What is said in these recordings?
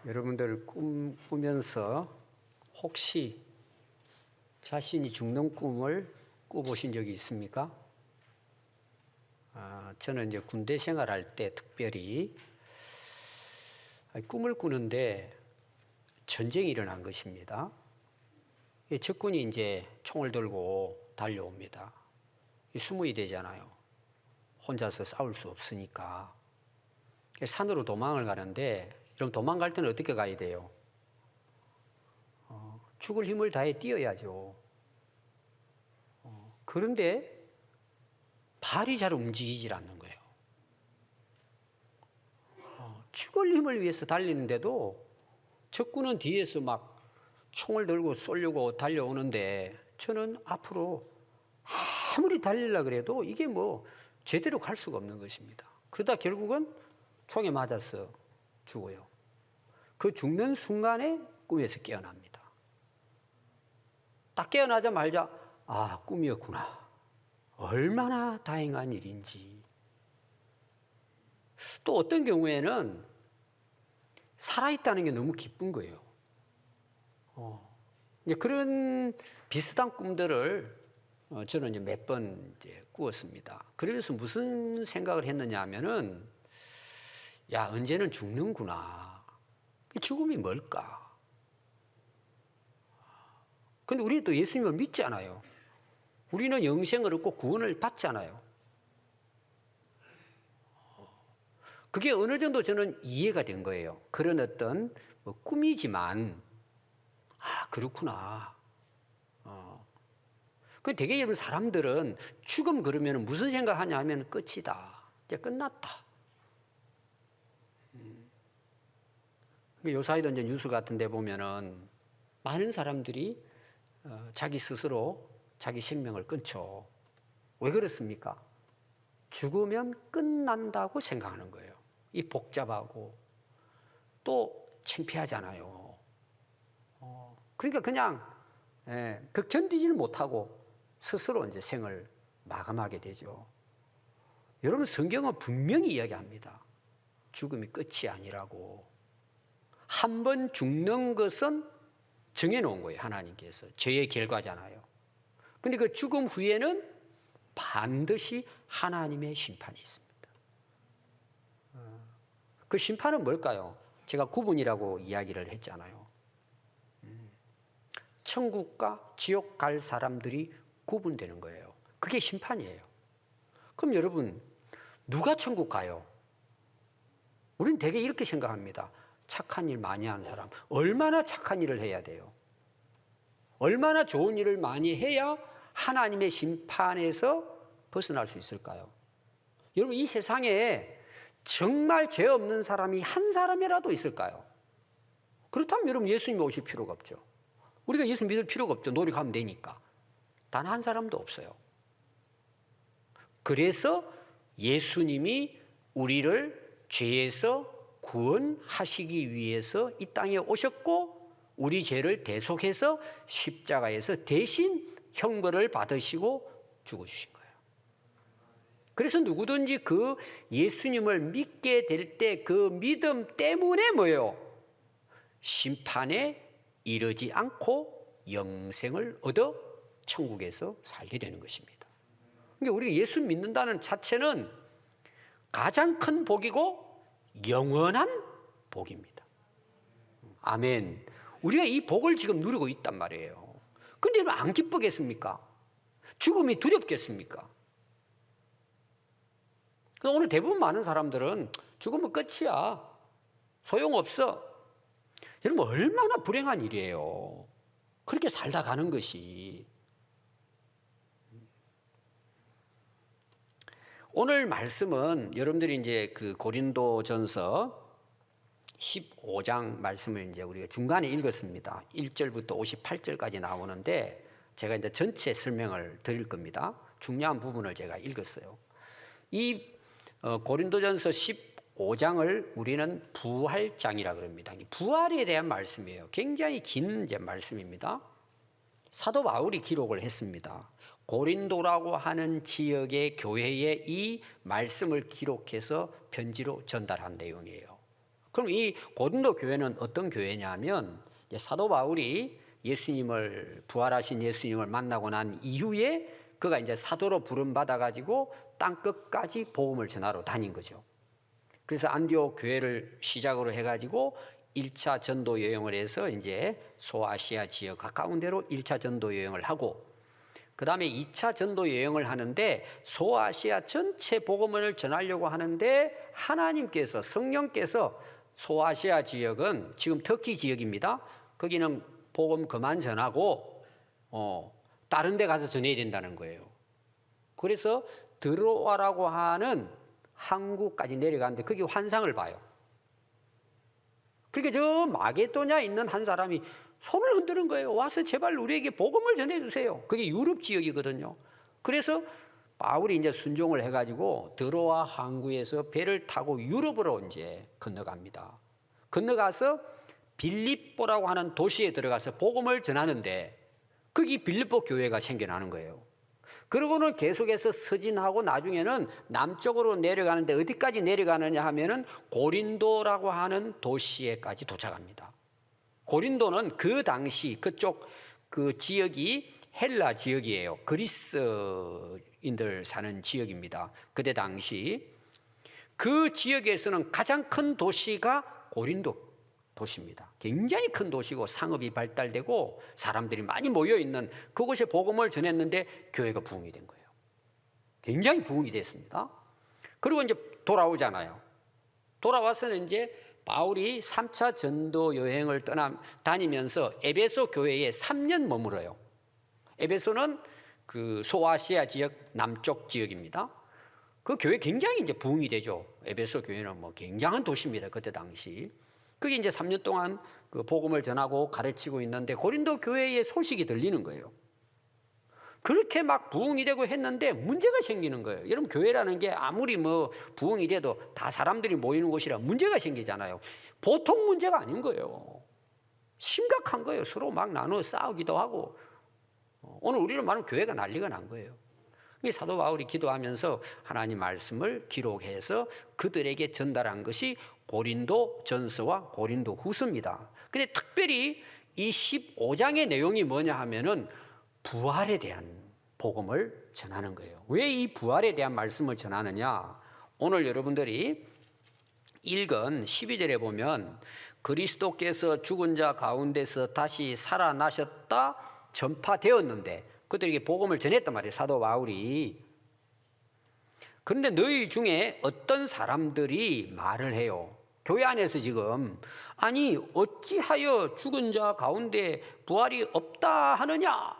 여러분들 꾸면서 혹시 자신이 죽는 꿈을 꿔보신 적이 있습니까? 저는 이제 군대 생활할 때 특별히 꿈을 꾸는데 전쟁이 일어난 것입니다. 적군이 이제 총을 들고 달려옵니다. 수무이 되잖아요. 혼자서 싸울 수 없으니까. 산으로 도망을 가는데, 그럼 도망갈 때는 어떻게 가야 돼요? 죽을 힘을 다해 뛰어야죠. 그런데 발이 잘 움직이질 않는 거예요. 죽을 힘을 위해서 달리는데도 적군은 뒤에서 막 총을 들고 쏘려고 달려오는데 저는 앞으로 아무리 달리려고 그래도 이게 뭐 제대로 갈 수가 없는 것입니다. 그러다 결국은 총에 맞아서 죽어요. 그 죽는 순간에 꿈에서 깨어납니다. 딱 깨어나자마자 꿈이었구나. 얼마나 다행한 일인지. 또 어떤 경우에는 살아있다는 게 너무 기쁜 거예요. 그런 비슷한 꿈들을 저는 이제 몇 번 꾸었습니다. 그러면서 무슨 생각을 했느냐 하면은, 언제는 죽는구나. 죽음이 뭘까? 근데 우리는 또 예수님을 믿잖아요. 우리는 영생을 얻고 구원을 받잖아요. 그게 어느 정도 저는 이해가 된 거예요. 그런 어떤 꿈이지만, 그렇구나. 그 되게 여러분 사람들은 죽음 그러면 무슨 생각하냐 하면 끝이다. 이제 끝났다. 요사이도 이제 뉴스 같은 데 보면은 많은 사람들이 자기 스스로 자기 생명을 끊죠. 왜 그렇습니까? 죽으면 끝난다고 생각하는 거예요. 이 복잡하고 또 창피하잖아요. 그러니까 그냥 그 견디지를 못하고 스스로 이제 생을 마감하게 되죠. 여러분 성경은 분명히 이야기합니다. 죽음이 끝이 아니라고. 한 번 죽는 것은 정해놓은 거예요. 하나님께서. 죄의 결과잖아요. 근데 그 죽음 후에는 반드시 하나님의 심판이 있습니다. 그 심판은 뭘까요? 제가 구분이라고 이야기를 했잖아요. 천국과 지옥 갈 사람들이 구분되는 거예요. 그게 심판이에요. 그럼 여러분, 누가 천국 가요? 우리는 되게 이렇게 생각합니다. 착한 일 많이 한 사람. 얼마나 착한 일을 해야 돼요? 얼마나 좋은 일을 많이 해야 하나님의 심판에서 벗어날 수 있을까요? 여러분, 이 세상에 정말 죄 없는 사람이 한 사람이라도 있을까요? 그렇다면 여러분 예수님이 오실 필요가 없죠. 우리가 예수 믿을 필요가 없죠. 노력하면 되니까. 단 한 사람도 없어요. 그래서 예수님이 우리를 죄에서 구원하시기 위해서 이 땅에 오셨고 우리 죄를 대속해서 십자가에서 대신 형벌을 받으시고 죽어주신 거예요. 그래서 누구든지 그 예수님을 믿게 될 때 그 믿음 때문에 뭐예요? 심판에 이르지 않고 영생을 얻어 천국에서 살게 되는 것입니다. 그러니까 우리가 예수 믿는다는 자체는 가장 큰 복이고 영원한 복입니다. 아멘. 우리가 이 복을 지금 누리고 있단 말이에요. 근데 여러분 안 기쁘겠습니까? 죽음이 두렵겠습니까? 오늘 대부분 많은 사람들은 죽으면 끝이야. 소용없어. 여러분 얼마나 불행한 일이에요. 그렇게 살다 가는 것이. 오늘 말씀은 여러분들이 이제 그 고린도전서 15장 말씀을 이제 우리가 중간에 읽었습니다. 1절부터 58절까지 나오는데 제가 이제 전체 설명을 드릴 겁니다. 중요한 부분을 제가 읽었어요. 이 고린도전서 15장을 우리는 부활장이라고 합니다. 부활에 대한 말씀이에요. 굉장히 긴 이제 말씀입니다. 사도 바울이 기록을 했습니다. 고린도라고 하는 지역의 교회에 이 말씀을 기록해서 편지로 전달한 내용이에요. 그럼 이 고린도 교회는 어떤 교회냐면 사도 바울이 예수님을 부활하신 예수님을 만나고 난 이후에 그가 이제 사도로 부름 받아 가지고 땅 끝까지 복음을 전하러 다닌 거죠. 그래서 안디옥 교회를 시작으로 해 가지고 1차 전도 여행을 해서 이제 소아시아 지역 가까운 데로 1차 전도 여행을 하고 그다음에 2차 전도 여행을 하는데 소아시아 전체 복음을 전하려고 하는데 하나님께서 성령께서 소아시아 지역은 지금 터키 지역입니다. 거기는 복음 그만 전하고 다른 데 가서 전해야 된다는 거예요. 그래서 드로아라고 하는 항구까지 내려가는데 거기 환상을 봐요. 그러니까 저 마게도냐에 있는 한 사람이 손을 흔드는 거예요. 와서 제발 우리에게 복음을 전해주세요. 그게 유럽 지역이거든요. 그래서 바울이 이제 순종을 해가지고 드로아 항구에서 배를 타고 유럽으로 이제 건너갑니다. 건너가서 빌립보라고 하는 도시에 들어가서 복음을 전하는데 거기 빌립보 교회가 생겨나는 거예요. 그러고는 계속해서 서진하고 나중에는 남쪽으로 내려가는데 어디까지 내려가느냐 하면은 고린도라고 하는 도시에까지 도착합니다. 고린도는 그 당시 그쪽 그 지역이 헬라 지역이에요. 그리스인들 사는 지역입니다. 그때 당시 그 지역에서는 가장 큰 도시가 고린도 도시입니다. 굉장히 큰 도시고 상업이 발달되고 사람들이 많이 모여있는 그곳에 복음을 전했는데 교회가 부흥이 된 거예요. 굉장히 부흥이 됐습니다. 그리고 이제 돌아오잖아요. 돌아와서는 이제 바울이 3차 전도 여행을 다니면서 에베소 교회에 3년 머물어요. 에베소는 그 소아시아 지역 남쪽 지역입니다. 그 교회 굉장히 이제 부흥이 되죠. 에베소 교회는 뭐 굉장한 도시입니다. 그때 당시. 그게 이제 3년 동안 그 복음을 전하고 가르치고 있는데 고린도 교회의 소식이 들리는 거예요. 그렇게 막 부흥이 되고 했는데 문제가 생기는 거예요. 여러분 교회라는 게 아무리 뭐 부흥이 돼도 다 사람들이 모이는 곳이라 문제가 생기잖아요. 보통 문제가 아닌 거예요. 심각한 거예요. 서로 막 나눠 싸우기도 하고 오늘 우리는 말하면 교회가 난리가 난 거예요. 사도 바울이 기도하면서 하나님 말씀을 기록해서 그들에게 전달한 것이 고린도 전서와 고린도 후서입니다. 근데 특별히 이 15장의 내용이 뭐냐 하면은 부활에 대한 복음을 전하는 거예요. 왜 이 부활에 대한 말씀을 전하느냐? 오늘 여러분들이 읽은 12절에 보면 그리스도께서 죽은 자 가운데서 다시 살아나셨다 전파되었는데 그들에게 복음을 전했단 말이에요. 사도 바울이. 그런데 너희 중에 어떤 사람들이 말을 해요. 교회 안에서 지금 아니 어찌하여 죽은 자 가운데 부활이 없다 하느냐.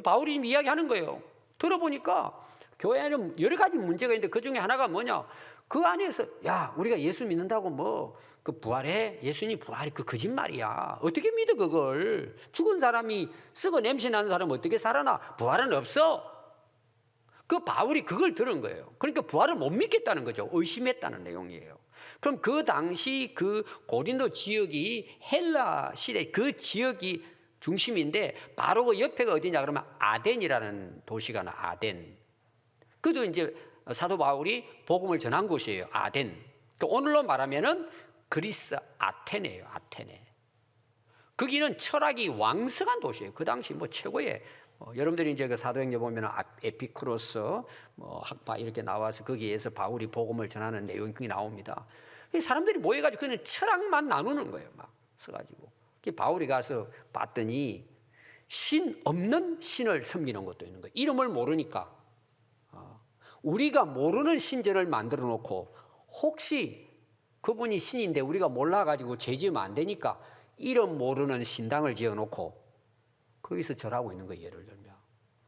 바울이 이야기하는 거예요. 들어보니까 교회 안에는 여러 가지 문제가 있는데 그중에 하나가 뭐냐. 그 안에서 야 우리가 예수 믿는다고 뭐 그 부활해? 예수님 부활이 그 거짓말이야. 어떻게 믿어 그걸. 죽은 사람이 썩어 냄새 나는 사람은 어떻게 살아나. 부활은 없어. 그 바울이 그걸 들은 거예요. 그러니까 부활을 못 믿겠다는 거죠. 의심했다는 내용이에요. 그럼 그 당시 그 고린도 지역이 헬라 시대 그 지역이 중심인데 바로 그 옆에가 어디냐 그러면 아덴이라는 도시가 나 아덴. 그도 이제 사도 바울이 복음을 전한 곳이에요. 아덴. 또 오늘로 말하면은 그리스 아테네예요. 아테네. 거기는 철학이 왕성한 도시예요. 그 당시 뭐 최고의 여러분들이 이제 그 사도행전 보면 에피쿠로스 학파 이렇게 나와서 거기에서 바울이 복음을 전하는 내용이 나옵니다. 사람들이 모여가지고 그냥 철학만 나누는 거예요. 막 써가지고 바울이 가서 봤더니 신 없는 신을 섬기는 것도 있는 거예요. 이름을 모르니까 우리가 모르는 신전을 만들어 놓고 혹시 그분이 신인데 우리가 몰라가지고 죄 지으면 안 되니까 이름 모르는 신당을 지어놓고 거기서 절하고 있는 거예요. 예를 들면.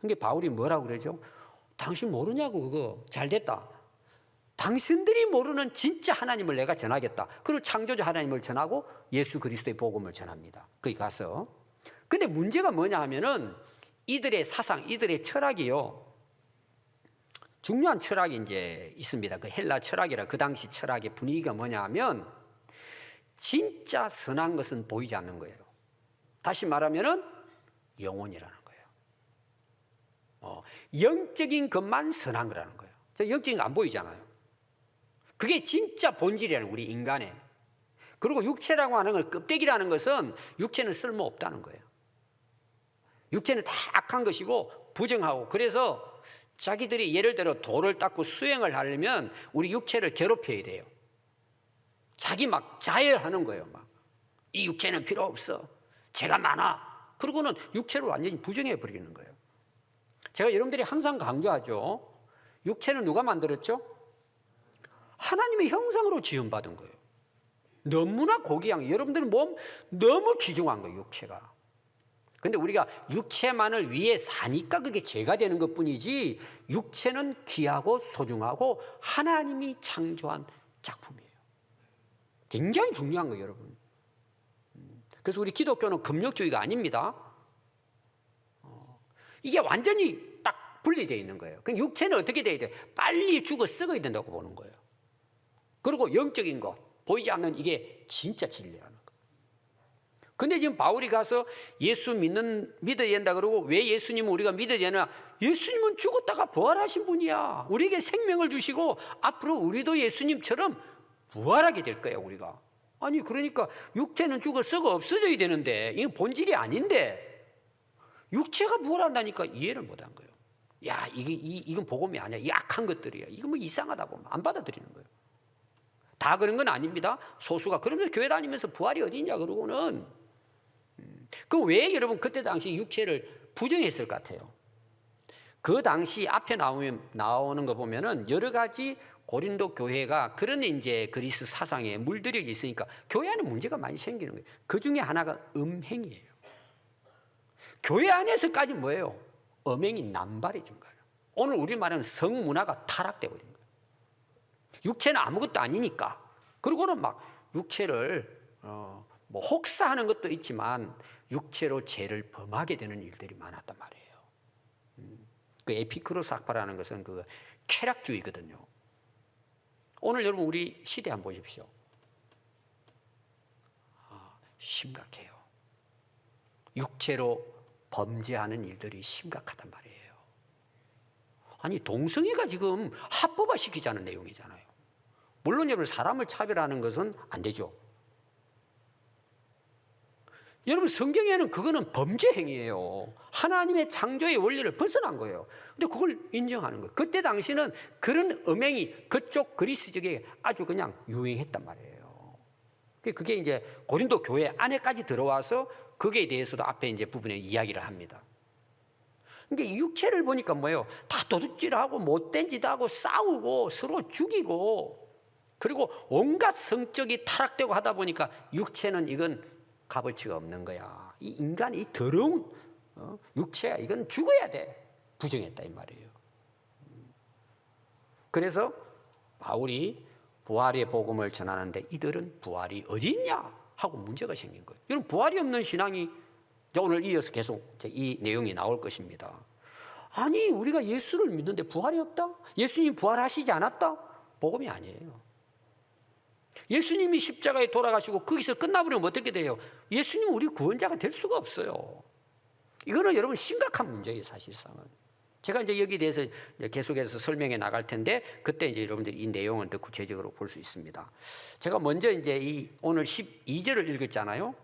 그러니까 바울이 뭐라고 그러죠? 당신 모르냐고 그거 잘됐다. 당신들이 모르는 진짜 하나님을 내가 전하겠다. 그리고 창조주 하나님을 전하고 예수 그리스도의 복음을 전합니다. 거기 가서. 근데 문제가 뭐냐 하면은 이들의 사상, 이들의 철학이요. 중요한 철학이 이제 있습니다. 그 헬라 철학이라 그 당시 철학의 분위기가 뭐냐 하면 진짜 선한 것은 보이지 않는 거예요. 다시 말하면은 영혼이라는 거예요. 영적인 것만 선한 거라는 거예요. 영적인 거 안 보이잖아요. 그게 진짜 본질이라는 우리 인간의. 그리고 육체라고 하는 걸, 껍데기라는 것은 육체는 쓸모없다는 거예요. 육체는 다 악한 것이고 부정하고, 그래서 자기들이 예를 들어 돌을 닦고 수행을 하려면 우리 육체를 괴롭혀야 돼요. 자기 막 자해하는 거예요. 막 이 육체는 필요 없어, 죄가 많아. 그러고는 육체를 완전히 부정해 버리는 거예요. 제가 여러분들이 항상 강조하죠. 육체는 누가 만들었죠? 하나님의 형상으로 지음받은 거예요. 너무나 고귀한, 여러분들 몸 너무 귀중한 거예요, 육체가. 근데 우리가 육체만을 위해 사니까 그게 죄가 되는 것뿐이지, 육체는 귀하고 소중하고 하나님이 창조한 작품이에요. 굉장히 중요한 거예요, 여러분. 그래서 우리 기독교는 금욕주의가 아닙니다. 이게 완전히 딱 분리되어 있는 거예요. 그럼 육체는 어떻게 돼야 돼요? 빨리 죽어 썩어야 된다고 보는 거예요. 그리고 영적인 거, 보이지 않는 이게 진짜 진리하는 거예요. 근데 지금 바울이 가서 예수 믿어야 된다 그러고, 왜 예수님은 우리가 믿어야 되나? 예수님은 죽었다가 부활하신 분이야. 우리에게 생명을 주시고 앞으로 우리도 예수님처럼 부활하게 될 거예요, 우리가. 아니, 그러니까 육체는 죽어 썩어 없어져야 되는데, 이건 본질이 아닌데 육체가 부활한다니까 이해를 못한 거예요. 야, 이건 복음이 아니야. 이 악한 것들이야. 이거 뭐 이상하다고 안 받아들이는 거예요. 다 그런 건 아닙니다. 소수가. 그러면 교회 다니면서 부활이 어디 있냐 그러고는, 그럼 왜 여러분 그때 당시 육체를 부정했을 것 같아요? 그 당시 앞에 나오는 거 보면은 여러 가지 고린도 교회가 그런 이제 그리스 사상에 물들여 있으니까 교회 안에 문제가 많이 생기는 거예요. 그 중에 하나가 음행이에요. 교회 안에서까지 뭐예요? 음행이 남발해진 거예요. 오늘 우리 말하는 성문화가 타락돼 버린 거예요. 육체는 아무것도 아니니까. 그리고는 막 육체를 뭐 혹사하는 것도 있지만 육체로 죄를 범하게 되는 일들이 많았단 말이에요. 그 에피쿠로스 학파라는 것은 그 쾌락주의거든요. 오늘 여러분 우리 시대 한번 보십시오. 심각해요. 육체로 범죄하는 일들이 심각하단 말이에요. 아니, 동성애가 지금 합법화 시키자는 내용이잖아요. 물론 여러분 사람을 차별하는 것은 안 되죠. 여러분 성경에는 그거는 범죄 행위예요. 하나님의 창조의 원리를 벗어난 거예요. 근데 그걸 인정하는 거예요. 그때 당시는 그런 음행이 그쪽 그리스 지역에 아주 그냥 유행했단 말이에요. 그게 이제 고린도 교회 안에까지 들어와서 거기에 대해서도 앞에 이제 부분에 이야기를 합니다. 그러니까 육체를 보니까 뭐예요? 다 도둑질하고 못된 짓 하고 싸우고 서로 죽이고, 그리고 온갖 성적이 타락되고 하다 보니까 육체는 이건 값어치가 없는 거야. 이 인간이 이 더러운 육체야, 이건 죽어야 돼. 부정했다 이 말이에요. 그래서 바울이 부활의 복음을 전하는데 이들은 부활이 어디 있냐 하고 문제가 생긴 거예요. 여러분, 부활이 없는 신앙이 오늘 이어서 계속 이 내용이 나올 것입니다. 아니, 우리가 예수를 믿는데 부활이 없다? 예수님이 부활하시지 않았다? 복음이 아니에요. 예수님이 십자가에 돌아가시고 거기서 끝나버리면 어떻게 돼요? 예수님은 우리 구원자가 될 수가 없어요. 이거는 여러분 심각한 문제예요, 사실상은. 제가 이제 여기에 대해서 계속해서 설명해 나갈 텐데, 그때 이제 여러분들이 이 내용은 더 구체적으로 볼 수 있습니다. 제가 먼저 이제 이 오늘 12절을 읽었잖아요.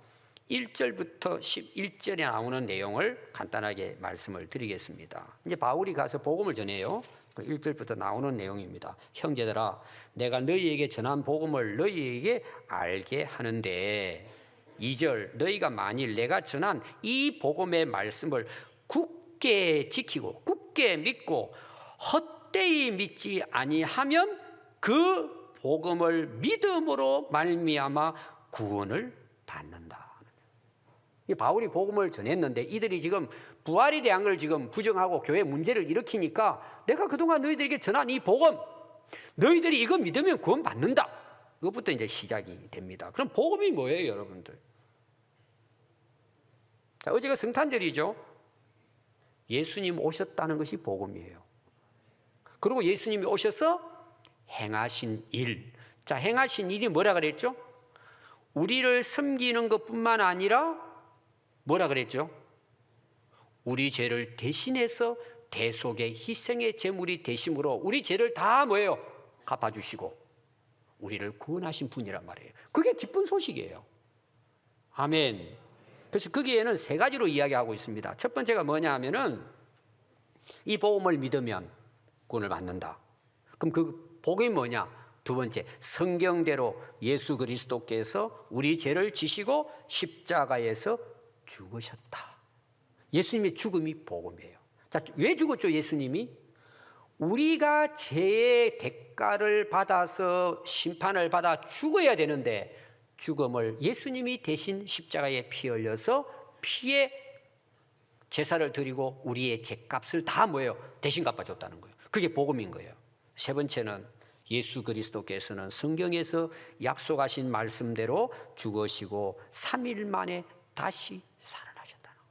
1절부터 11절에 나오는 내용을 간단하게 말씀을 드리겠습니다. 이제 바울이 가서 복음을 전해요. 1절부터 나오는 내용입니다. 형제들아, 내가 너희에게 전한 복음을 너희에게 알게 하는데, 2절, 너희가 만일 내가 전한 이 복음의 말씀을 굳게 지키고 굳게 믿고 헛되이 믿지 아니하면 그 복음을 믿음으로 말미암아 구원을 받는다. 바울이 복음을 전했는데 이들이 지금 부활에 대한 걸 지금 부정하고 교회 문제를 일으키니까, 내가 그동안 너희들에게 전한 이 복음, 너희들이 이거 믿으면 구원 받는다. 그것부터 이제 시작이 됩니다. 그럼 복음이 뭐예요, 여러분들? 자, 어제가 성탄절이죠. 예수님 오셨다는 것이 복음이에요. 그리고 예수님이 오셔서 행하신 일. 자, 행하신 일이 뭐라 그랬죠? 우리를 섬기는 것뿐만 아니라 뭐라 그랬죠? 우리 죄를 대신해서 대속의 희생의 제물이 되심으로 우리 죄를 다 뭐예요? 갚아주시고, 우리를 구원하신 분이란 말이에요. 그게 기쁜 소식이에요. 아멘. 그래서 거기에는 세 가지로 이야기하고 있습니다. 첫 번째가 뭐냐 하면은 이 복음을 믿으면 구원을 받는다. 그럼 그 복음이 뭐냐? 두 번째, 성경대로 예수 그리스도께서 우리 죄를 지시고 십자가에서 죽으셨다. 예수님의 죽음이 복음이에요. 자, 왜 죽었죠, 예수님이? 우리가 죄의 대가를 받아서 심판을 받아 죽어야 되는데 죽음을 예수님이 대신 십자가에 피 흘려서 피에 제사를 드리고 우리의 죄값을 다 뭐예요? 대신 갚아줬다는 거예요. 그게 복음인 거예요. 세 번째는 예수 그리스도께서는 성경에서 약속하신 말씀대로 죽으시고 3일 만에 다시 살아나셨다는 거예요.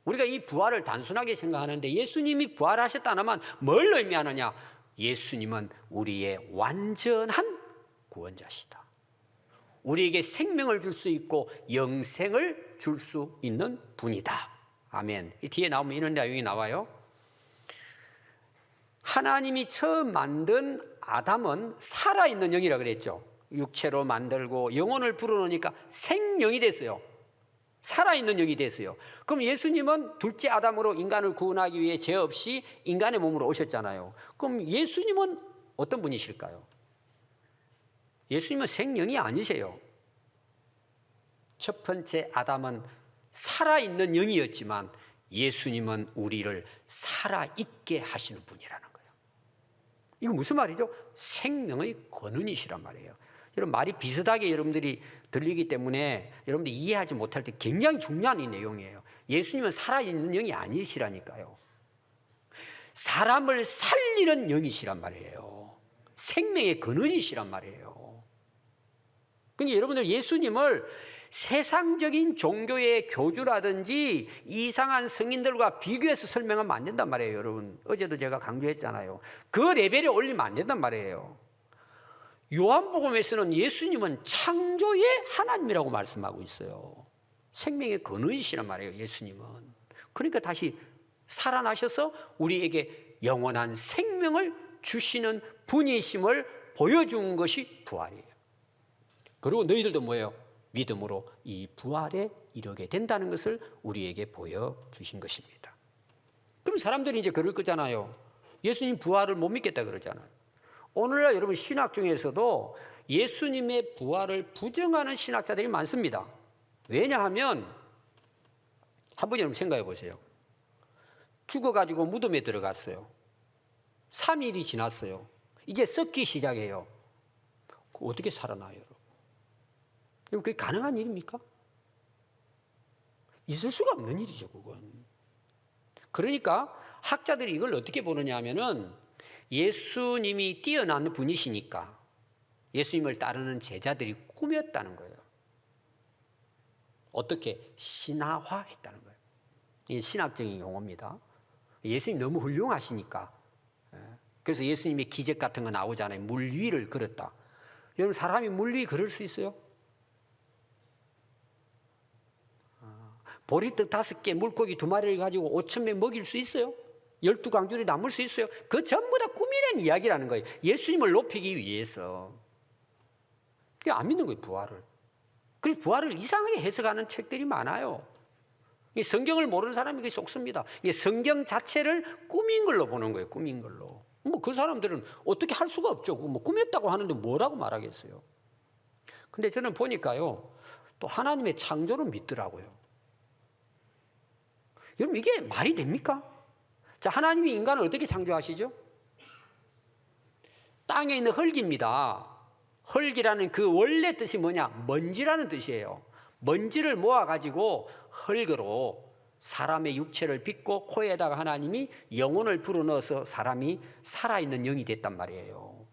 우리가 이 부활을 단순하게 생각하는데 예수님이 부활하셨다는 뭘 의미하느냐? 예수님은 우리의 완전한 구원자시다. 우리에게 생명을 줄 수 있고 영생을 줄 수 있는 분이다. 아멘. 이 뒤에 나오면 이런 내용이 나와요. 하나님이 처음 만든 아담은 살아있는 영이라 그랬죠. 육체로 만들고 영혼을 불어넣으니까 생명이 됐어요. 살아있는 영이 됐어요. 그럼 예수님은 둘째 아담으로 인간을 구원하기 위해 죄 없이 인간의 몸으로 오셨잖아요. 그럼 예수님은 어떤 분이실까요? 예수님은 생명이 아니세요. 첫 번째 아담은 살아있는 영이었지만 예수님은 우리를 살아있게 하시는 분이라는 거예요. 이거 무슨 말이죠? 생명의 근원이시란 말이에요. 여러분, 말이 비슷하게 여러분들이 들리기 때문에 여러분들이 이해하지 못할 때 굉장히 중요한 이 내용이에요. 예수님은 살아있는 영이 아니시라니까요. 사람을 살리는 영이시란 말이에요. 생명의 근원이시란 말이에요. 그러니까 여러분들 예수님을 세상적인 종교의 교주라든지 이상한 성인들과 비교해서 설명하면 안 된단 말이에요. 여러분, 어제도 제가 강조했잖아요. 그 레벨에 올리면 안 된단 말이에요. 요한복음에서는 예수님은 창조의 하나님이라고 말씀하고 있어요. 생명의 근원이시란 말이에요, 예수님은. 그러니까 다시 살아나셔서 우리에게 영원한 생명을 주시는 분이심을 보여준 것이 부활이에요. 그리고 너희들도 뭐예요? 믿음으로 이 부활에 이르게 된다는 것을 우리에게 보여주신 것입니다. 그럼 사람들이 이제 그럴 거잖아요. 예수님 부활을 못 믿겠다 그러잖아요. 오늘날 여러분 신학 중에서도 예수님의 부활을 부정하는 신학자들이 많습니다. 왜냐하면 한번 여러분 생각해 보세요. 죽어가지고 무덤에 들어갔어요. 3일이 지났어요. 이제 썩기 시작해요. 어떻게 살아나요, 여러분? 그게 가능한 일입니까? 있을 수가 없는 일이죠, 그건. 그러니까 학자들이 이걸 어떻게 보느냐 하면은 예수님이 뛰어난 분이시니까 예수님을 따르는 제자들이 꾸몄다는 거예요. 어떻게? 신화화했다는 거예요. 이게 신학적인 용어입니다. 예수님 너무 훌륭하시니까. 그래서 예수님의 기적 같은 거 나오잖아요. 물 위를 걸었다. 여러분, 사람이 물 위 걸을 수 있어요? 보리떡 5개, 물고기 2마리를 가지고 5,000명 먹일 수 있어요? 12강줄이 남을 수 있어요? 그 전부 다 꾸미는 이야기라는 거예요. 예수님을 높이기 위해서. 안 믿는 거예요, 부활을. 그래서 부활을 이상하게 해석하는 책들이 많아요. 성경을 모르는 사람이 속습니다. 성경 자체를 꾸민 걸로 보는 거예요, 꾸민 걸로. 그 사람들은 어떻게 할 수가 없죠. 꾸몄다고 하는데 뭐라고 말하겠어요. 근데 저는 보니까요, 또 하나님의 창조를 믿더라고요. 여러분, 이게 말이 됩니까? 자, 하나님이 인간을 어떻게 창조하시죠? 땅에 있는 흙입니다. 흙이라는 그 원래 뜻이 뭐냐? 먼지라는 뜻이에요. 먼지를 모아가지고 흙으로 사람의 육체를 빚고 코에다가 하나님이 영혼을 불어넣어서 사람이 살아있는 영이 됐단 말이에요.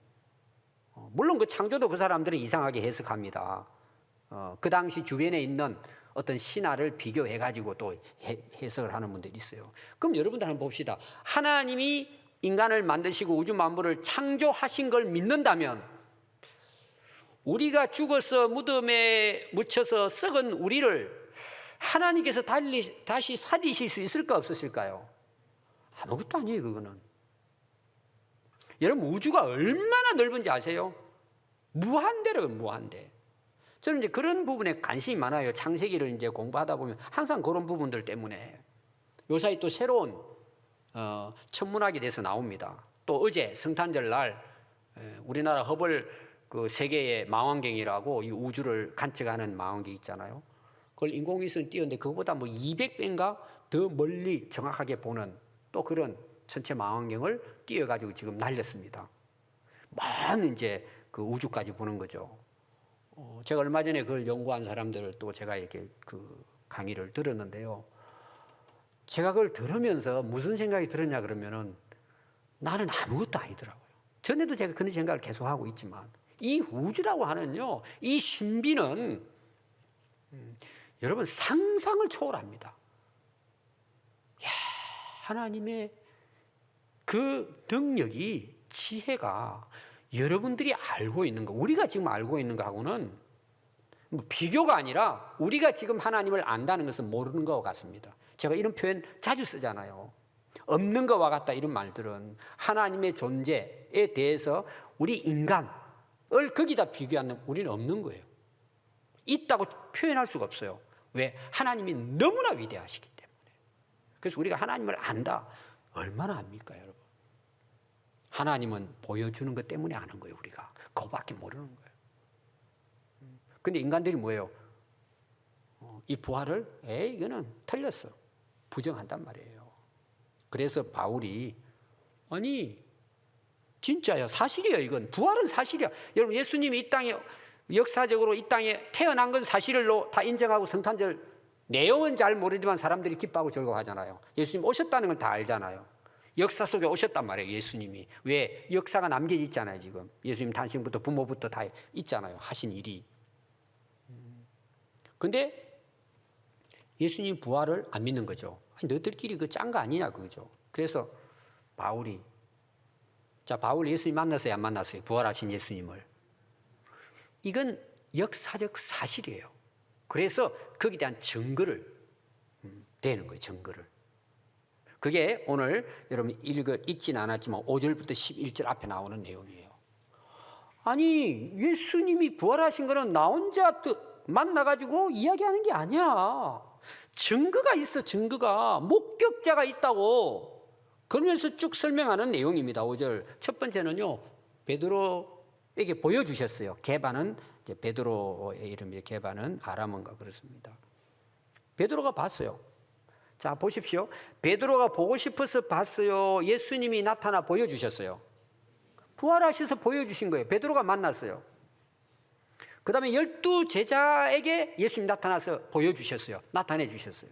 물론 그 창조도 그 사람들은 이상하게 해석합니다. 그 당시 주변에 있는 어떤 신화를 비교해가지고 또 해석을 하는 분들이 있어요. 그럼 여러분들 한번 봅시다. 하나님이 인간을 만드시고 우주 만물을 창조하신 걸 믿는다면 우리가 죽어서 무덤에 묻혀서 썩은 우리를 하나님께서 다시 살리실 수 있을까 없으실까요? 아무것도 아니에요, 그거는. 여러분, 우주가 얼마나 넓은지 아세요? 무한대로 무한대. 저는 이제 그런 부분에 관심이 많아요. 창세기를 이제 공부하다 보면 항상 그런 부분들 때문에 요사이 또 새로운 천문학에 대해서 나옵니다. 또 어제 성탄절 날 우리나라 허블 그 세계의 망원경이라고 이 우주를 관측하는 망원경 있잖아요. 그걸 인공위성 띄웠는데 그거보다 뭐 200배인가 더 멀리 정확하게 보는 또 그런 전체 망원경을 띄워가지고 지금 날렸습니다. 먼 이제 그 우주까지 보는 거죠. 제가 얼마 전에 그걸 연구한 사람들을 또 제가 이렇게 그 강의를 들었는데요. 제가 그걸 들으면서 무슨 생각이 들었냐 그러면은 나는 아무것도 아니더라고요. 전에도 제가 그런 생각을 계속 하고 있지만 이 우주라고 하는요, 이 신비는 여러분 상상을 초월합니다. 야, 하나님의 그 능력이 지혜가 여러분들이 알고 있는 거, 우리가 지금 알고 있는 거하고는 뭐 비교가 아니라 우리가 지금 하나님을 안다는 것은 모르는 것과 같습니다. 제가 이런 표현 자주 쓰잖아요. 없는 것과 같다 이런 말들은 하나님의 존재에 대해서 우리 인간을 거기다 비교하면 우리는 없는 거예요. 있다고 표현할 수가 없어요. 왜? 하나님이 너무나 위대하시기 때문에. 그래서 우리가 하나님을 안다. 얼마나 압니까 여러분? 하나님은 보여주는 것 때문에 아는 거예요. 우리가 그거밖에 모르는 거예요. 근데 인간들이 뭐예요? 이 부활을 이거는 틀렸어, 부정한단 말이에요. 그래서 바울이 아니 진짜야, 사실이에요. 이건 부활은 사실이야. 여러분 예수님이 이 땅에 역사적으로 이 땅에 태어난 건 사실로 다 인정하고 성탄절 내용은 잘 모르지만 사람들이 기뻐하고 즐거워하잖아요. 예수님 오셨다는 건 다 알잖아요. 역사 속에 오셨단 말이에요. 예수님이. 왜? 역사가 남겨져 있잖아요. 지금 예수님 탄생부터 부모부터 다 있잖아요. 하신 일이. 근데 예수님 부활을 안 믿는 거죠. 아니, 너희들끼리 그 짠 거 아니냐 그거죠. 그래서 바울이 바울 예수님 만났어요, 안 만났어요? 부활하신 예수님을. 이건 역사적 사실이에요. 그래서 거기에 대한 증거를 대는 거예요. 증거를. 그게 오늘 여러분 읽지는 않았지만 5절부터 11절 앞에 나오는 내용이에요. 아니 예수님이 부활하신 거는 나 혼자 만나가지고 이야기하는 게 아니야. 증거가 있어. 증거가. 목격자가 있다고. 그러면서 쭉 설명하는 내용입니다. 5절 첫 번째는요, 베드로에게 보여주셨어요. 게바는 이제 베드로의 이름이 게바는 아람어인가 그렇습니다. 베드로가 봤어요. 자 보십시오. 베드로가 보고 싶어서 봤어요? 예수님이 나타나 보여주셨어요? 부활하셔서 보여주신 거예요. 베드로가 만났어요. 그 다음에 12제자에게 예수님 나타나서 보여주셨어요. 나타내 주셨어요.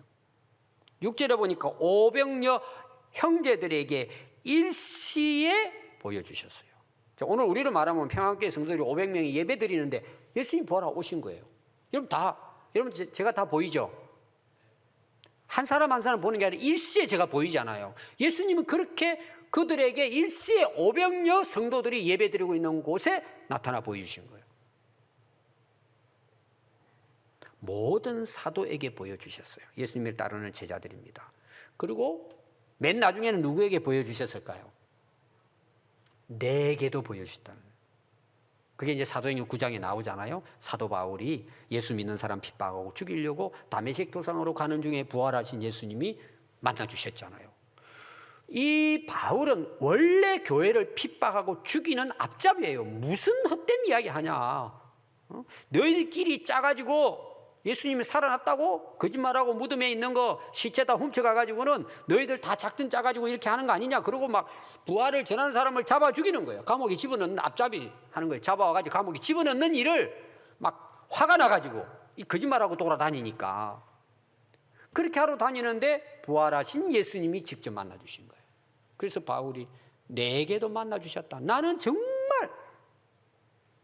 6절에 보니까 500여 형제들에게 일시에 보여주셨어요. 자, 오늘 우리로 말하면 평안교회 성도들이 500명이 예배 드리는데 예수님 부활하고 오신 거예요. 여러분 제가 다 보이죠? 한 사람 한 사람 보는 게 아니라 일시에 제가 보이잖아요. 예수님은 그렇게 그들에게 일시에 500여 성도들이 예배 드리고 있는 곳에 나타나 보여주신 거예요. 모든 사도에게 보여주셨어요. 예수님을 따르는 제자들입니다. 그리고 맨 나중에는 누구에게 보여주셨을까요? 내게도 보여주셨다는 거예요. 그게 이제 사도행전 9장에 나오잖아요. 사도 바울이 예수 믿는 사람 핍박하고 죽이려고 다메섹 도상으로 가는 중에 부활하신 예수님이 만나주셨잖아요. 이 바울은 원래 교회를 핍박하고 죽이는 앞잡이에요. 무슨 헛된 이야기 하냐. 너희들끼리 짜가지고 예수님이 살아났다고 거짓말하고 무덤에 있는 거 시체 다 훔쳐가가지고는 너희들 다 작전 짜가지고 이렇게 하는 거 아니냐. 그러고 막 부활을 전하는 사람을 잡아 죽이는 거예요. 감옥에 집어넣는 앞잡이 하는 거예요. 잡아와가지고 감옥에 집어넣는 일을 막 화가 나가지고 이 거짓말하고 돌아다니니까 그렇게 하러 다니는데 부활하신 예수님이 직접 만나주신 거예요. 그래서 바울이 내게도 만나주셨다. 나는 정말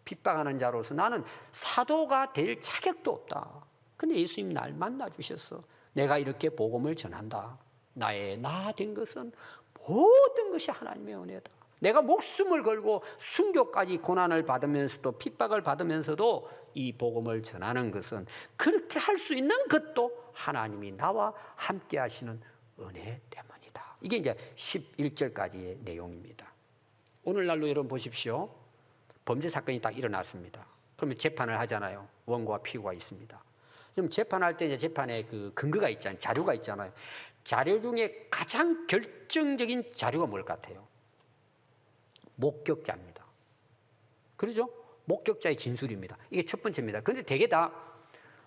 핍박하는 자로서 나는 사도가 될 자격도 없다. 근데 예수님이 날 만나주셨어. 내가 이렇게 복음을 전한다. 나의 나 된 것은 모든 것이 하나님의 은혜다. 내가 목숨을 걸고 순교까지 고난을 받으면서도 핍박을 받으면서도 이 복음을 전하는 것은 그렇게 할 수 있는 것도 하나님이 나와 함께 하시는 은혜 때문이다. 이게 이제 11절까지의 내용입니다. 오늘날로 여러분 보십시오. 범죄 사건이 딱 일어났습니다. 그러면 재판을 하잖아요. 원고와 피고가 있습니다. 그럼 재판할 때 이제 재판에 그 근거가 있잖아요. 자료가 있잖아요. 자료 중에 가장 결정적인 자료가 뭘 같아요? 목격자입니다. 그렇죠? 목격자의 진술입니다. 이게 첫 번째입니다. 그런데 대개 다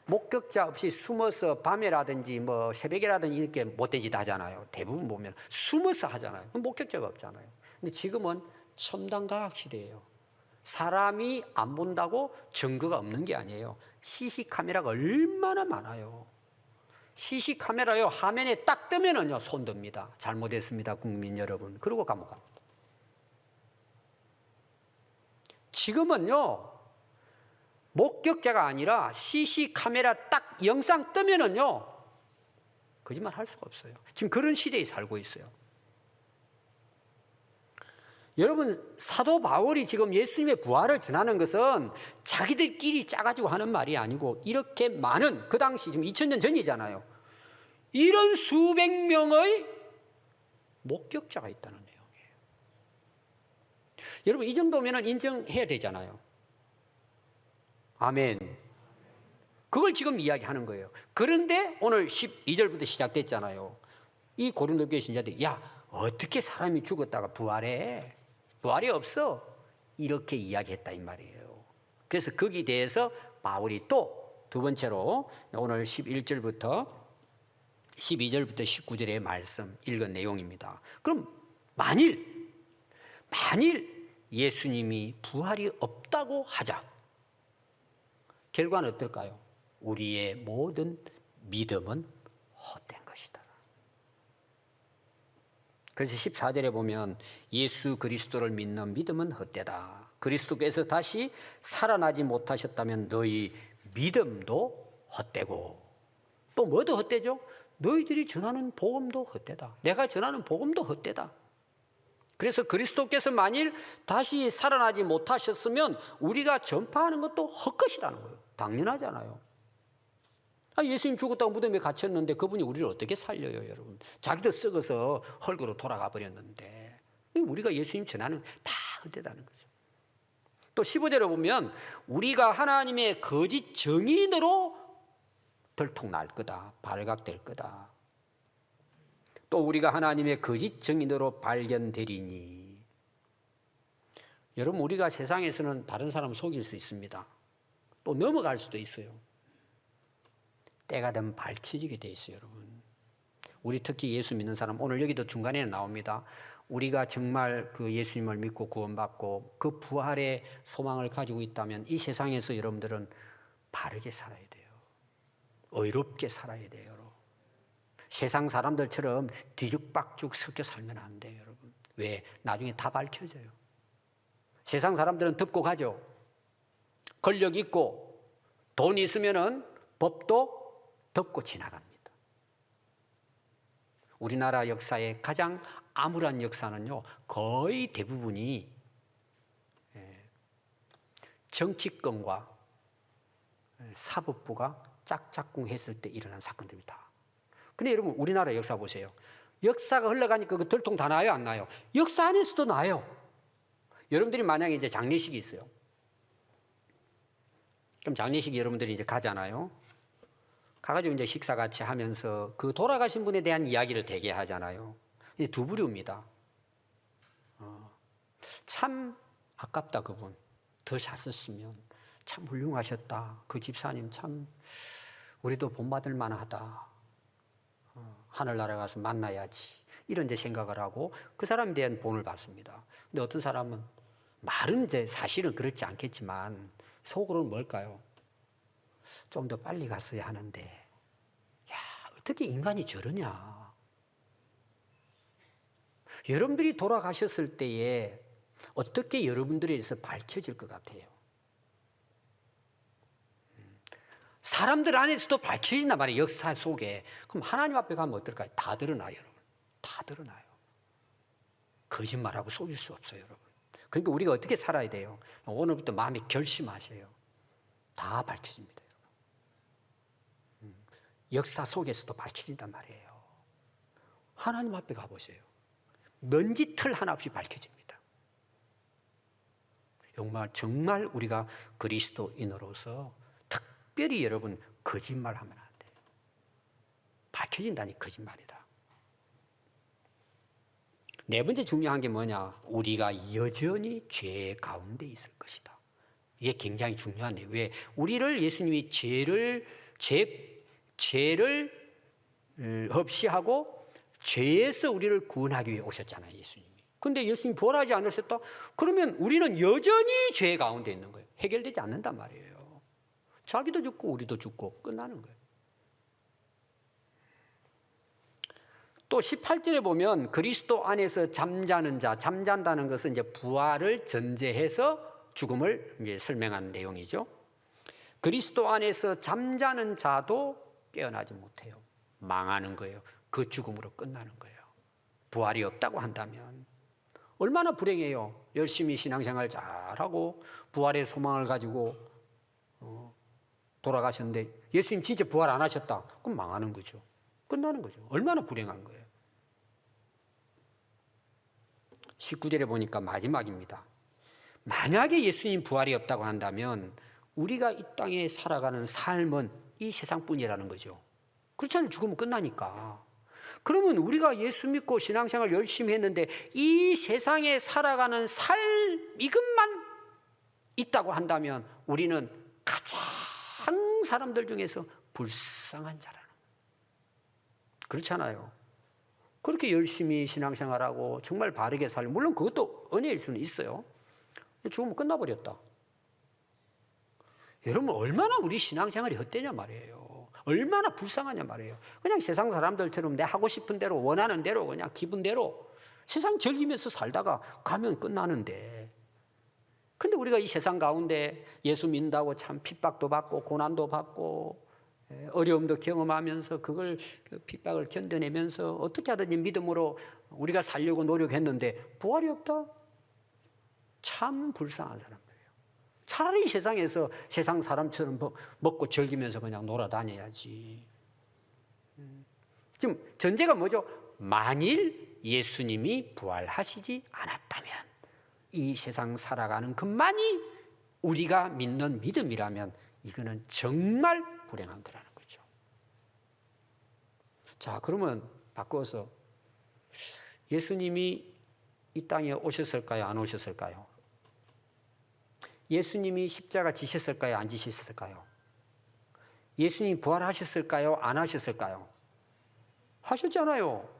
목격자 없이 숨어서 밤에라든지 뭐 새벽에라든지 이렇게 못된 짓 하잖아요. 대부분 보면 숨어서 하잖아요. 목격자가 없잖아요. 근데 지금은 첨단 과학 시대예요. 사람이 안 본다고 증거가 없는 게 아니에요. CC 카메라가 얼마나 많아요. CC 카메라요 화면에 딱 뜨면은요 손 듭니다. 잘못했습니다, 국민 여러분. 그러고 감옥 갑니다. 지금은요 목격자가 아니라 CC 카메라 딱 영상 뜨면은요 거짓말 할 수가 없어요. 지금 그런 시대에 살고 있어요. 여러분 사도 바울이 지금 예수님의 부활을 전하는 것은 자기들끼리 짜가지고 하는 말이 아니고 이렇게 많은 그 당시 지금 2000년 전이잖아요. 이런 수백 명의 목격자가 있다는 내용이에요. 여러분 이 정도면 인정해야 되잖아요. 아멘. 그걸 지금 이야기하는 거예요. 그런데 오늘 12절부터 시작됐잖아요. 이 고린도 교회 신자들이 야 어떻게 사람이 죽었다가 부활해? 부활이 없어. 이렇게 이야기했다 이 말이에요. 그래서 거기에 대해서 바울이 또 두 번째로 오늘 11절부터 12절부터 19절의 말씀 읽은 내용입니다. 그럼 만일 예수님이 부활이 없다고 하자. 결과는 어떨까요? 우리의 모든 믿음은 헛된 것이다. 그래서 14절에 보면 예수 그리스도를 믿는 믿음은 헛되다. 그리스도께서 다시 살아나지 못하셨다면 너희 믿음도 헛되고 또 뭐도 헛되죠? 너희들이 전하는 복음도 헛되다. 내가 전하는 복음도 헛되다. 그래서 그리스도께서 만일 다시 살아나지 못하셨으면 우리가 전파하는 것도 헛것이라는 거예요. 당연하잖아요. 예수님 죽었다고 무덤에 갇혔는데 그분이 우리를 어떻게 살려요, 여러분? 자기도 썩어서 헐거로 돌아가 버렸는데 우리가 예수님 전하는 다 헛되다는 거죠. 또 15절에 보면 우리가 하나님의 거짓 증인으로 들통날 거다, 발각될 거다. 또 우리가 하나님의 거짓 증인으로 발견되리니. 여러분 우리가 세상에서는 다른 사람 속일 수 있습니다. 또 넘어갈 수도 있어요. 때가 되면 밝혀지게 돼 있어요, 여러분. 우리 특히 예수 믿는 사람 오늘 여기도 중간에는 나옵니다. 우리가 정말 그 예수님을 믿고 구원받고 그 부활의 소망을 가지고 있다면 이 세상에서 여러분들은 바르게 살아야 돼요. 의롭게 살아야 돼요. 여러분. 세상 사람들처럼 뒤죽박죽 섞여 살면 안 돼요, 여러분. 왜? 나중에 다 밝혀져요. 세상 사람들은 덮고 가죠. 권력 있고 돈 있으면은 법도 덮고 지나갑니다. 우리나라 역사의 가장 암울한 역사는요, 거의 대부분이 정치권과 사법부가 짝짝꿍했을 때 일어난 사건들입니다. 근데 여러분 우리나라 역사 보세요. 역사가 흘러가니까 그 들통 다 나요, 안 나요? 역사 안에서도 나요. 여러분들이 만약에 이제 장례식이 있어요. 그럼 장례식이 여러분들이 이제 가잖아요. 가가지고 이제 식사 같이 하면서 그 돌아가신 분에 대한 이야기를 되게 하잖아요. 두 부류입니다. 참 아깝다 그분. 더 샀었으면 참 훌륭하셨다. 그 집사님 참 우리도 본받을 만하다. 하늘나라 가서 만나야지. 이런 이제 생각을 하고 그 사람에 대한 본을 받습니다. 근데 어떤 사람은 말은 이제 사실은 그렇지 않겠지만 속으로는 뭘까요? 좀 더 빨리 갔어야 하는데, 야, 어떻게 인간이 저러냐. 여러분들이 돌아가셨을 때에 어떻게 여러분들에 대해서 밝혀질 것 같아요? 사람들 안에서도 밝혀진단 말이에요, 역사 속에. 그럼 하나님 앞에 가면 어떨까요? 다 드러나요, 여러분. 다 드러나요. 거짓말하고 속일 수 없어요, 여러분. 그러니까 우리가 어떻게 살아야 돼요? 오늘부터 마음에 결심하세요. 다 밝혀집니다, 여러분. 역사 속에서도 밝혀진단 말이에요. 하나님 앞에 가보세요. 먼지 틀 하나 없이 밝혀집니다. 정말 우리가 그리스도인으로서 특별히 여러분 거짓말하면 안 돼요. 밝혀진다니 거짓말이다. 네 번째 중요한 게 뭐냐? 우리가 여전히 죄 가운데 있을 것이다. 이게 굉장히 중요하네요. 왜? 우리를 예수님이 죄를 없이 하고 죄에서 우리를 구원하기 위해 오셨잖아요, 예수님이. 근데 예수님이 부활하지 않으셨다? 그러면 우리는 여전히 죄 가운데 있는 거예요. 해결되지 않는단 말이에요. 자기도 죽고 우리도 죽고 끝나는 거예요. 또 18절에 보면 그리스도 안에서 잠자는 자, 잠잔다는 것은 이제 부활을 전제해서 죽음을 이제 설명하는 내용이죠. 그리스도 안에서 잠자는 자도 깨어나지 못해요. 망하는 거예요. 그 죽음으로 끝나는 거예요. 부활이 없다고 한다면 얼마나 불행해요. 열심히 신앙생활 잘하고 부활의 소망을 가지고 돌아가셨는데 예수님 진짜 부활 안 하셨다. 그럼 망하는 거죠. 끝나는 거죠. 얼마나 불행한 거예요. 19절에 보니까 마지막입니다. 만약에 예수님 부활이 없다고 한다면 우리가 이 땅에 살아가는 삶은 이 세상뿐이라는 거죠. 그렇잖아요. 죽으면 끝나니까. 그러면 우리가 예수 믿고 신앙생활 열심히 했는데 이 세상에 살아가는 삶 이것만 있다고 한다면 우리는 가장 사람들 중에서 불쌍한 자라는 거예요. 그렇잖아요. 그렇게 열심히 신앙생활하고 정말 바르게 살고 물론 그것도 은혜일 수는 있어요. 죽으면 끝나버렸다. 여러분 얼마나 우리 신앙생활이 헛되냐 말이에요. 얼마나 불쌍하냐 말이에요. 그냥 세상 사람들처럼 내 하고 싶은 대로 원하는 대로 그냥 기분대로 세상 즐기면서 살다가 가면 끝나는데 근데 우리가 이 세상 가운데 예수 믿는다고 참 핍박도 받고 고난도 받고 어려움도 경험하면서 그걸 핍박을 견뎌내면서 어떻게 하든지 믿음으로 우리가 살려고 노력했는데 부활이 없다? 참 불쌍한 사람들이에요. 차라리 세상에서 세상 사람처럼 먹고 즐기면서 그냥 놀아다녀야지. 지금 전제가 뭐죠? 만일 예수님이 부활하시지 않았다면 이 세상 살아가는 것만이 우리가 믿는 믿음이라면 이거는 정말 불행한 거라는 거죠. 자, 그러면 바꿔서 예수님이 이 땅에 오셨을까요? 안 오셨을까요? 예수님이 십자가 지셨을까요? 안 지셨을까요? 예수님이 부활하셨을까요? 안 하셨을까요? 하셨잖아요.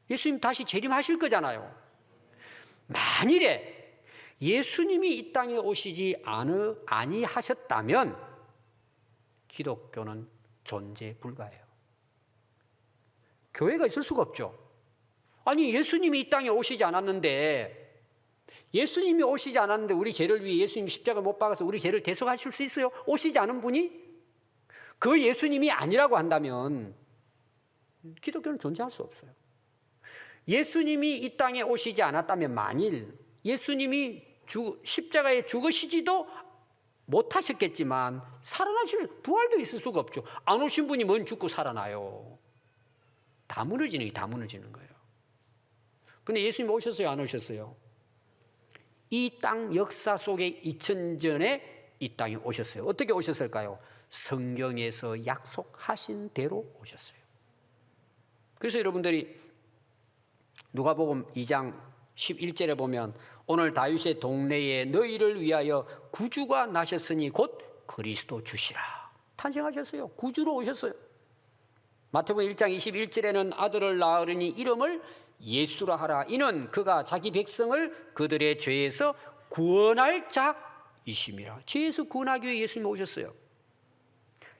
예수님 다시 재림하실 거잖아요. 만일에 예수님이 이 땅에 오시지 아니하셨다면 기독교는 존재 불가해요. 교회가 있을 수가 없죠. 아니 예수님이 이 땅에 오시지 않았는데 예수님이 오시지 않았는데 우리 죄를 위해 예수님이 십자가 못 박아서 우리 죄를 대속하실 수 있어요? 오시지 않은 분이? 그 예수님이 아니라고 한다면 기독교는 존재할 수 없어요. 예수님이 이 땅에 오시지 않았다면 만일 예수님이 십자가에 죽으시지도 못하셨겠지만 살아나실 부활도 있을 수가 없죠. 안 오신 분이 뭔 죽고 살아나요. 다 무너지는 거예요. 근데 예수님 오셨어요? 안 오셨어요? 이 땅 역사 속에 2000전에 이 땅에 오셨어요. 어떻게 오셨을까요? 성경에서 약속하신 대로 오셨어요. 그래서 여러분들이 누가복음 2장 11절에 보면 오늘 다윗의 동네에 너희를 위하여 구주가 나셨으니 곧 그리스도 주시라. 탄생하셨어요. 구주로 오셨어요. 마태복음 1장 21절에는 아들을 낳으리니 이름을 예수라 하라. 이는 그가 자기 백성을 그들의 죄에서 구원할 자이심이라. 죄에서 구원하기 위해 예수님이 오셨어요.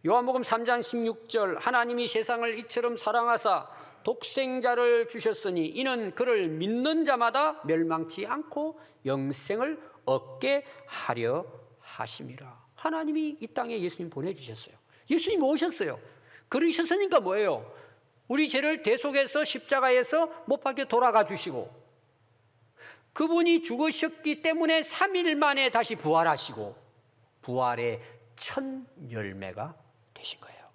요한복음 3장 16절 하나님이 세상을 이처럼 사랑하사 독생자를 주셨으니 이는 그를 믿는 자마다 멸망치 않고 영생을 얻게 하려 하심이라. 하나님이 이 땅에 예수님 보내주셨어요. 예수님 오셨어요. 그러셨으니까 뭐예요? 우리 죄를 대속해서 십자가에서 못 박혀 돌아가 주시고 그분이 죽으셨기 때문에 3일 만에 다시 부활하시고 부활의 첫 열매가 되신 거예요.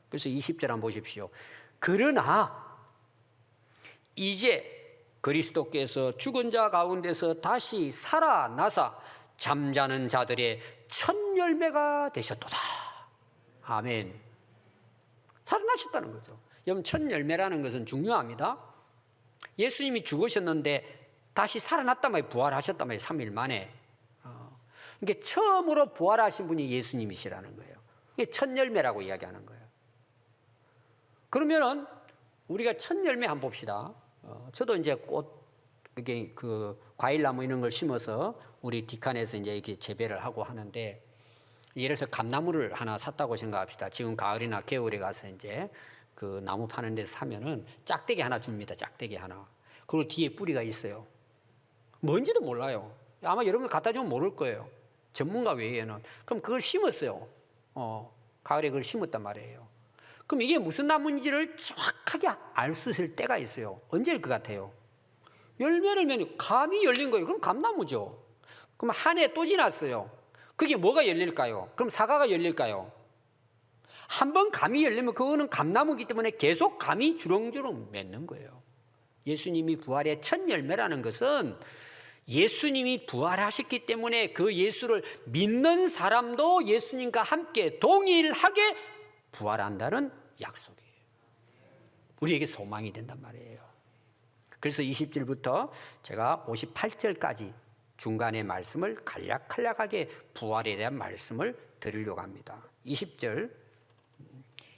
그래서 20절 한번 보십시오. 그러나 이제 그리스도께서 죽은 자 가운데서 다시 살아나사 잠자는 자들의 첫 열매가 되셨도다. 아멘. 살아나셨다는 거죠. 여러분, 첫 열매라는 것은 중요합니다. 예수님이 죽으셨는데 다시 살아났단 말이에요. 부활하셨단 말이에요. 3일 만에. 그러니까 처음으로 부활하신 분이 예수님이시라는 거예요. 이게 첫 열매라고 이야기하는 거예요. 그러면은 우리가 첫 열매 한번 봅시다. 저도 이제 그게 과일나무 이런 걸 심어서 우리 뒷칸에서 이제 이렇게 재배를 하고 하는데, 예를 들어서 감나무를 하나 샀다고 생각합시다. 지금 가을이나 겨울에 가서 이제 그 나무 파는 데서 사면은 짝대기 하나 줍니다. 짝대기 하나. 그리고 뒤에 뿌리가 있어요. 뭔지도 몰라요. 아마 여러분 갖다 주면 모를 거예요. 전문가 외에는. 그럼 그걸 심었어요. 가을에 그걸 심었단 말이에요. 그럼 이게 무슨 나무인지를 정확하게 알 수 있을 때가 있어요. 언제일 것 같아요? 열매를 맺는, 감이 열린 거예요. 그럼 감나무죠. 그럼 한 해 또 지났어요. 그게 뭐가 열릴까요? 그럼 사과가 열릴까요? 한 번 감이 열리면 그거는 감나무이기 때문에 계속 감이 주렁주렁 맺는 거예요. 예수님이 부활의 첫 열매라는 것은 예수님이 부활하셨기 때문에 그 예수를 믿는 사람도 예수님과 함께 동일하게 부활한다는 약속이에요. 우리에게 소망이 된단 말이에요. 그래서 20절부터 제가 58절까지 중간의 말씀을 간략간략하게 부활에 대한 말씀을 드리려고 합니다. 20절,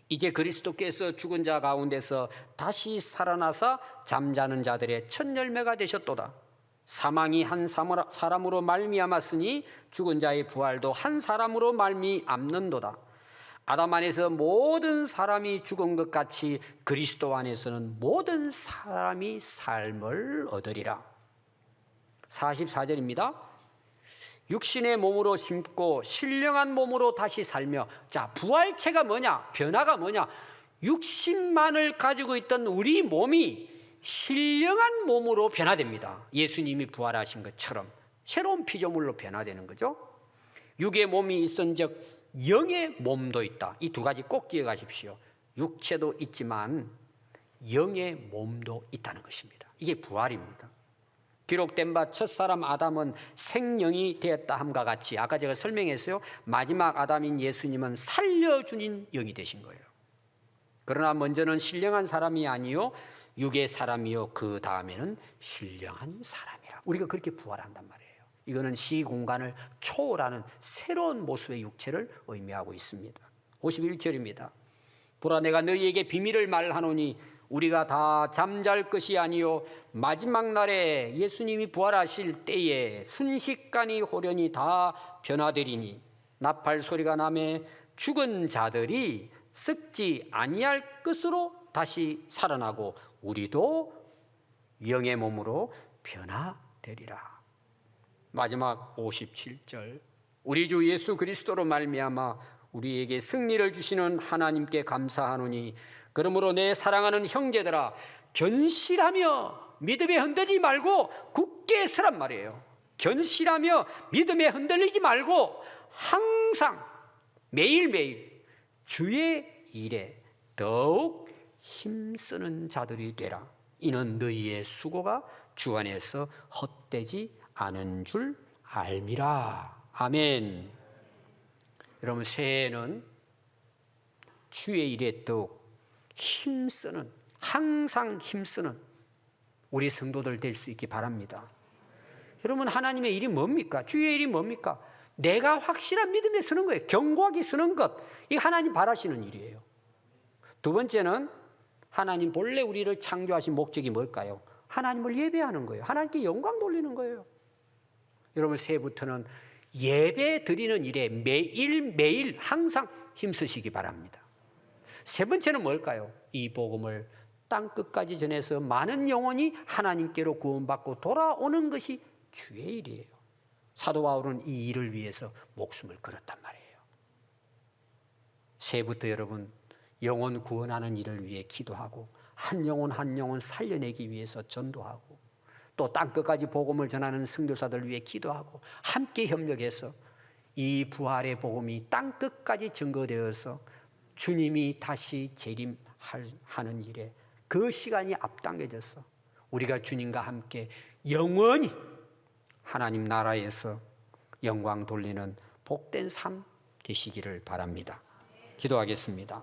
이제 그리스도께서 죽은 자 가운데서 다시 살아나사 잠자는 자들의 첫 열매가 되셨도다. 사망이 한 사람으로 말미암았으니 죽은 자의 부활도 한 사람으로 말미암는도다. 아담 안에서 모든 사람이 죽은 것 같이 그리스도 안에서는 모든 사람이 삶을 얻으리라. 44절입니다. 육신의 몸으로 심고 신령한 몸으로 다시 살며. 자, 부활체가 뭐냐? 변화가 뭐냐? 육신만을 가지고 있던 우리 몸이 신령한 몸으로 변화됩니다. 예수님이 부활하신 것처럼 새로운 피조물로 변화되는 거죠. 육의 몸이 있은즉 영의 몸도 있다. 이 두 가지 꼭 기억하십시오. 육체도 있지만 영의 몸도 있다는 것입니다. 이게 부활입니다. 기록된 바 첫사람 아담은 생명이 되었다 함과 같이, 아까 제가 설명했어요. 마지막 아담인 예수님은 살려주는 영이 되신 거예요. 그러나 먼저는 신령한 사람이 아니요 육의 사람이요 그 다음에는 신령한 사람이라. 우리가 그렇게 부활한단 말이에요. 이거는 시공간을 초월하는 새로운 모습의 육체를 의미하고 있습니다. 51절입니다. 보라, 내가 너희에게 비밀을 말하노니 우리가 다 잠잘 것이 아니요 마지막 날에 예수님이 부활하실 때에 순식간이 호련히 다 변화되리니 나팔 소리가 나매 죽은 자들이 썩지 아니할 것으로 다시 살아나고 우리도 영의 몸으로 변화되리라. 마지막 57절, 우리 주 예수 그리스도로 말미암아 우리에게 승리를 주시는 하나님께 감사하노니 그러므로 내 사랑하는 형제들아 견실하며 믿음에 흔들리지 말고 굳게 서란 말이에요. 견실하며 믿음에 흔들리지 말고 항상 매일매일 주의 일에 더욱 힘쓰는 자들이 되라. 이는 너희의 수고가 주 안에서 헛되지 않은 줄 알미라. 아멘. 여러분, 새해에는 주의 일에 더욱 힘쓰는, 항상 힘쓰는 우리 성도들 될 수 있기 바랍니다. 여러분, 하나님의 일이 뭡니까? 주의 일이 뭡니까? 내가 확실한 믿음에 서는 거예요. 견고하게 서는 것, 이 하나님 바라시는 일이에요. 두 번째는 하나님 본래 우리를 창조하신 목적이 뭘까요? 하나님을 예배하는 거예요. 하나님께 영광 돌리는 거예요. 여러분, 새해부터는 예배 드리는 일에 매일매일 항상 힘쓰시기 바랍니다. 세 번째는 뭘까요? 이 복음을 땅끝까지 전해서 많은 영혼이 하나님께로 구원받고 돌아오는 것이 주의 일이에요. 사도 바울은 이 일을 위해서 목숨을 걸었단 말이에요. 새해부터 여러분, 영혼 구원하는 일을 위해 기도하고 한 영혼 한 영혼 살려내기 위해서 전도하고 또 땅끝까지 복음을 전하는 선교사들 위해 기도하고 함께 협력해서 이 부활의 복음이 땅끝까지 증거되어서 주님이 다시 재림하는 일에 그 시간이 앞당겨져서 우리가 주님과 함께 영원히 하나님 나라에서 영광 돌리는 복된 삶 되시기를 바랍니다. 기도하겠습니다.